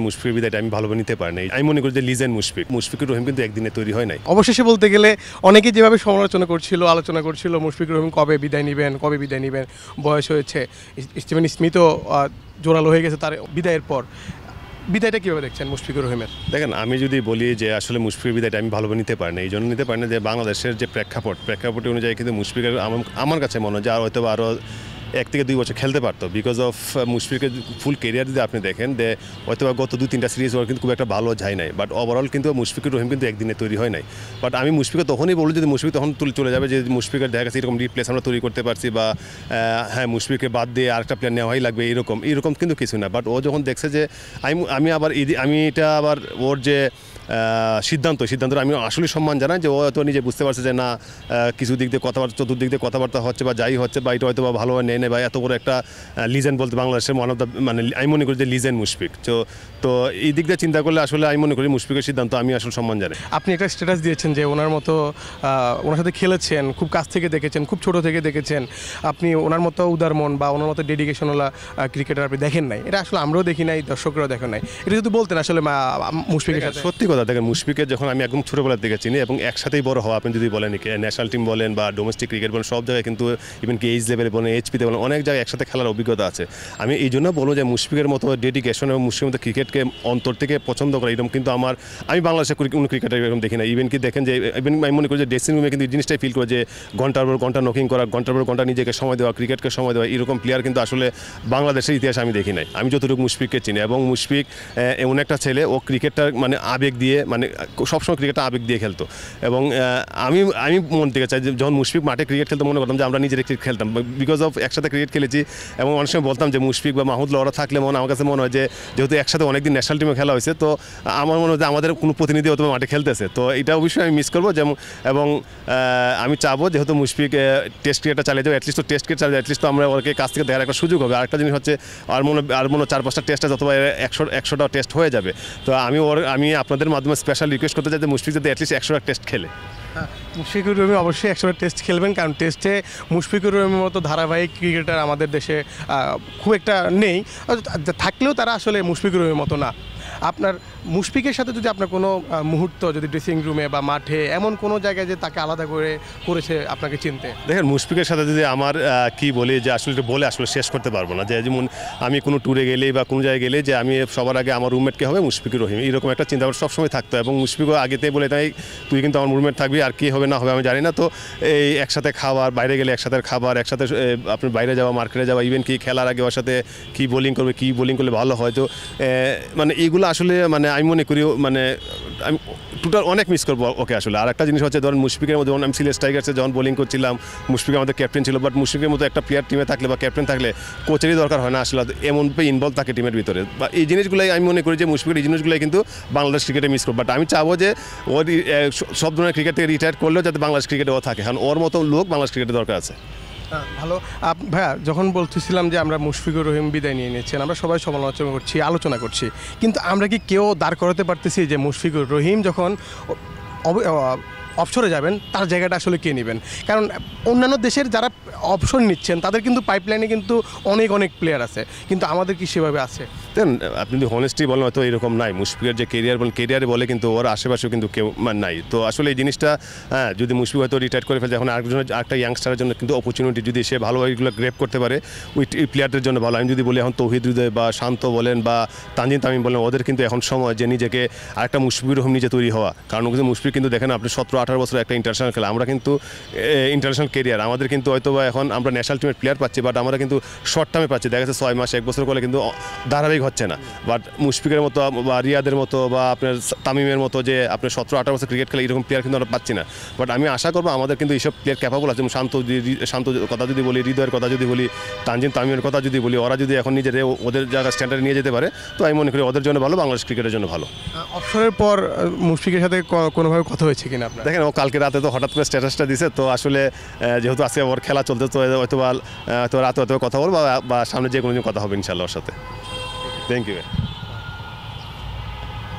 মুশফিকের বিদায়টা আমি ভালোভাবে নিতে পারি নাই। আমি মনে করি যে লিজেন্ড মুশফিকুর রহিম কিন্তু একদিনে তৈরি হয় নাই। অবশেষে বলতে গেলে অনেকেই যেভাবে সমালোচনা করছিল, আলোচনা করছিল মুশফিকুর রহিম কবে বিদায় নেবেন, বয়স হয়েছে, স্টিভেন স্মিথও জোরালো হয়ে গেছে তার বিদায়ের পর। বিদায়টা কীভাবে দেখছেন মুশফিকুর রহিমের? দেখেন, আমি যদি বলি যে আসলে মুশফিকের বিদায়টা আমি ভালোভাবে নিতে পারি না, এই জন্য নিতে পারি না যে বাংলাদেশের যে প্রেক্ষাপট অনুযায়ী কিন্তু মুশফিকের আমার কাছে মনে হয় যে হয়তো আরও 1 থেকে 2 বছর খেলতে পারতো। বিকজ অফ মুশফিকের ফুল কেরিয়ার যদি আপনি দেখেন যে হয়তো গত 2-3টা সিরিজ ওর কিন্তু খুব একটা ভালো যায় নাই, বাট ওভারঅল কিন্তু মুশফিকুর রহিম কিন্তু একদিনে তৈরি হয় নাই। বাট আমি মুশফিকে তখনই বলি যদি মুশফিক তখন চলে যাবে যে মুশফিকের দেখা গেছে এরকম রিপ্লেস আমরা তৈরি করতে পারছি, বা হ্যাঁ মুশফিককে বাদ দিয়ে আরেকটা প্লেয়ার নেওয়াই লাগবে এরকম কিন্তু কিছু না। বাট ও যখন দেখছে যে আমি এটা আবার ওর যে সিদ্ধান্ত আমি আসলে সম্মান জানাই যে ও হয়তো নিজে বুঝতে পারছে যে না কিছু দিক দিয়ে কথাবার্তা, চতুর্দিক দিয়ে কথাবার্তা হচ্ছে বা যাই হচ্ছে, বা এটা হয়তো বা ভালোভাবে নেয় বা এত বড় একটা লিজেন্ড বলতে বাংলাদেশের মানে আমি মনে করি যে লিজেন্ড মুশফিক। তো এই দিক দিয়ে চিন্তা করলে আসলে আমি মনে করি মুশফিকের সিদ্ধান্ত আমি আসলে সম্মান জানাই। আপনি একটা স্ট্যাটাস দিয়েছেন যে ওনার মতো ওনার সাথে খেলেছেন, খুব কাছ থেকে দেখেছেন, খুব ছোট থেকে দেখেছেন, আপনি ওনার মতো উদার মন বা ওনার মতো ডেডিকেশনওয়ালা ক্রিকেটার আপনি দেখেন নাই। এটা আসলে আমরাও দেখি নাই, দর্শকরাও দেখেন নাই। এটা যদি বলতেন আসলে মুশফিকের সাথে। সত্যি কথা, দেখেন মুশফিকের যখন আমি একদম ছোটোবেলার থেকে চিনি এবং একসাথেই বড় হওয়া, আপনি যদি বলেন ন্যাশনাল টিম বলেন বা ডোমেস্টিক ক্রিকেট বলেন, সব জায়গায় কিন্তু ইভেন কি এইচ লেভেলে বলেন, এইচপিতে বলেন, অনেক জায়গায় একসাথে খেলার অভিজ্ঞতা আছে। আমি এই জন্য বলবো যে মুশফিকের মতো ডেডিকেশন এবং মুশফিকের মতো ক্রিকেটকে অন্তর থেকে পছন্দ করে এরকম কিন্তু আমি বাংলাদেশের কোনো ক্রিকেটার এরকম দেখি না। ইভেন কি দেখেন যে আমি মনে করি যে ড্রেসিং রুমে কিন্তু এই জিনিসটাই ফিল করে যে ঘন্টার পর ঘন্টা নকিং করা, ঘন্টার পর ঘন্টা নিজেকে সময় দেওয়া, ক্রিকেটকে সময় দেওয়া, এরকম প্লেয়ার কিন্তু আসলে বাংলাদেশের ইতিহাসে আমি দেখি নাই। আমি যতটুকু মুশফিককে চিনি, এবং মুশফিক এমন একটা ছেলে, ও ক্রিকেটটা মানে আবেগ দিয়ে, মানে সবসময় ক্রিকেটটা আবেগ দিয়ে খেলতো। এবং আমি মন থেকে চাই যে যখন মুশফিক মাঠে ক্রিকেট খেলতে মনে করতাম যে আমরা নিজের ক্রিকেট খেলতাম, বিকজ অফ একসাথে ক্রিকেট খেলেছি। এবং অনেক সময় বলতাম যে মুশফিক বা মাহমুদুল্লাহ ওরা থাকলে আমার কাছে মনে হয় যে যেহেতু একসাথে অনেকদিন ন্যাশনাল টিমে খেলা হয়েছে, তো আমার মনে হয় যে আমাদের কোনো প্রতিনিধি হয়তো মাঠে খেলতেছে। তো এটা অবশ্যই আমি মিস করবো। এবং আমি চাবো যেহেতু মুশফিক টেস্ট ক্রিকেটটা চালিয়ে যাবে, অ্যাটলিস্ট তো টেস্ট ক্রিকেট চালিয়ে অ্যাটলিস্ট তো আমরা ওকে কাছ থেকে দেখার একটা সুযোগ হবে। আরেকটা জিনিস হচ্ছে আর মনে 4-5টা টেস্ট আছে, অথবা 100টা টেস্ট হয়ে যাবে। তো আমি আপনাদের মাধ্যমে স্পেশাল রিকোয়েস্ট করতে চাই যে মুশফিক যদি অ্যাটলিস্ট 100টা টেস্ট খেলে। মুশফিকুর রহিম অবশ্যই 100টা টেস্ট খেলবেন, কারণ টেস্টে মুশফিকুর রহিমের মতো ধারাবাহিক ক্রিকেটার আমাদের দেশে খুব একটা নেই, থাকলেও তারা আসলে মুশফিকুর রহিমের মতো না। আপনার মুশফিকের সাথে যদি আপনার কোনো মুহূর্ত যদি ড্রেসিং রুমে বা মাঠে এমন কোনো জায়গায় যে তাকে আলাদা করেছে আপনাকে চিনতে, দেখেন মুশফিকের সাথে যদি আমার কি বলি যে আসলে বলে আসলে শেষ করতে পারবো না। যে যেমন আমি কোনো ট্যুরে গেলেই বা কোনো জায়গায় গেলে যে আমি সবার আগে আমার রুমমেটকে হবে মুশফিকুর রহিম, এরকম একটা চিন্তা সবসময় থাকতো। এবং মুশফিকও আগেতেই বলে তাই তুই কিন্তু আমার রুমমেট থাকবি, আর কী হবে না হবে আমি জানি না। তো এই একসাথে খাবার, বাইরে গেলে একসাথে খাবার, একসাথে আপনি বাইরে যাওয়া, মার্কেটে যাওয়া, ইভেন কি খেলার আগে ওর সাথে কী বোলিং করলে ভালো হয়। তো মানে এইগুলো আসলে মানে আমি মনে করি মানে আমি টোটাল অনেক মিস করবো ওকে আসলে। আর একটা জিনিস হচ্ছে ধরেন মুশফিকের মধ্যে যখন আমি সিলেট টাইগার্সে যখন বোলিং করছিলাম, মুশফিক আমাদের ক্যাপ্টেন ছিল, বাট মুশফিকের মতো একটা প্লেয়ার টিমে থাকলে বা ক্যাপ্টেন থাকলে কোচেরই দরকার হয় না আসলে, এমনভাবে ইনভলভ থাকে টিমের ভিতরে। বা এই জিনিসগুলোই আমি মনে করি যে মুশফিকের এই জিনিসগুলোই কিন্তু বাংলাদেশ ক্রিকেটে মিস করবো। বাট আমি চাবো যে ওর সব ধরনের ক্রিকেট থেকে রিটায়ার করলেও যাতে বাংলাদেশ ক্রিকেটে ও থাকে, কারণ ওর মতো লোক বাংলাদেশ ক্রিকেটে দরকার আছে। ভালো। ভাইয়া যখন বলতেছিলাম যে আমরা মুশফিকুর রহিম বিদায় নিয়ে নিচ্ছেন, আমরা সবাই আলোচনা করছি, কিন্তু আমরা কি কেউ দাঁড় করাতে পারতেছি যে মুশফিকুর রহিম যখন অবসরে যাবেন তার জায়গাটা আসলে কে নেবেন? কারণ অন্যান্য দেশের যারা অবসর নিচ্ছেন তাদের কিন্তু পাইপলাইনে কিন্তু অনেক প্লেয়ার আছে, কিন্তু আমাদের কি সেভাবে আছে? দেন আপনি যদি হনেস্টলি বলেন হয়তো এরকম নাই। মুশফিকের যে কেরিয়ারে বলে কিন্তু ওর আশেপাশেও কিন্তু কেউ নাই। তো আসলে এই জিনিসটা যদি মুশফিক হয়তো রিটায়ার করে ফেলে, এখন আরেকটা ইয়াংস্টারের জন্য কিন্তু অপরচুনিটি যদি সে ভালোভাবে এগুলো গ্রেপ করতে পারে ওই প্লেয়ারদের জন্য ভালো। আমি যদি বলি এখন তৌহিদ হৃদয় বা শান্ত বলেন বা তানজিম তামিম বলেন, ওদের কিন্তু এখন সময় যে নিজেকে আরেকটা মুশফিকুর রহিম নিজে তৈরি হওয়া। কারণ কিন্তু মুশফিক কিন্তু দেখেন আপনি 17-18 বছর একটা ইন্টারন্যাশনাল খেলা, আমরা কিন্তু ইন্টারন্যাশনাল কেরিয়ার আমাদের কিন্তু হয়তো বা এখন আমরা ন্যাশনাল টিমের প্লেয়ার পাচ্ছি, বাট আমরা কিন্তু শর্ট টার্মে পাচ্ছি, দেখা যাচ্ছে 6 মাস 1 বছর করে কিন্তু ধারাবাহিক হচ্ছে না। বাট মুশফিকের মতো বা রিয়াদের মতো বা আপনার তামিমের মতো যে আপনার 17-18 বছর ক্রিকেট খেলে এরকম প্লেয়ার কিন্তু আমরা পাচ্ছি না। বাট আমি আশা করবো আমাদের কিন্তু এইসব প্লেয়ার ক্যাপাবল আছে। শান্ত কথা যদি বলি, হৃদয়ের কথা যদি বলি, তানজিম তামিমের কথা যদি বলি, ওরা যদি এখন নিজের ওদের জায়গা স্ট্যান্ডার্ডে নিয়ে যেতে পারে, তো আমি মনে করি ওদের জন্য ভালো, বাংলাদেশ ক্রিকেটের জন্য ভালো। অবসরের পর মুশফিকের সাথে কোনোভাবে কথা হয়েছে কিনা আপনার? দেখেন ও কালকে রাতে তো হঠাৎ করে স্ট্যাটাসটা দিছে, তো আসলে যেহেতু আজকে ওর খেলা চলতে, তো হয়তো রাতে কথা বলবো বা সামনে যে কোনো কথা হবে ইনশাল্লাহ ওর সাথে। Thank you.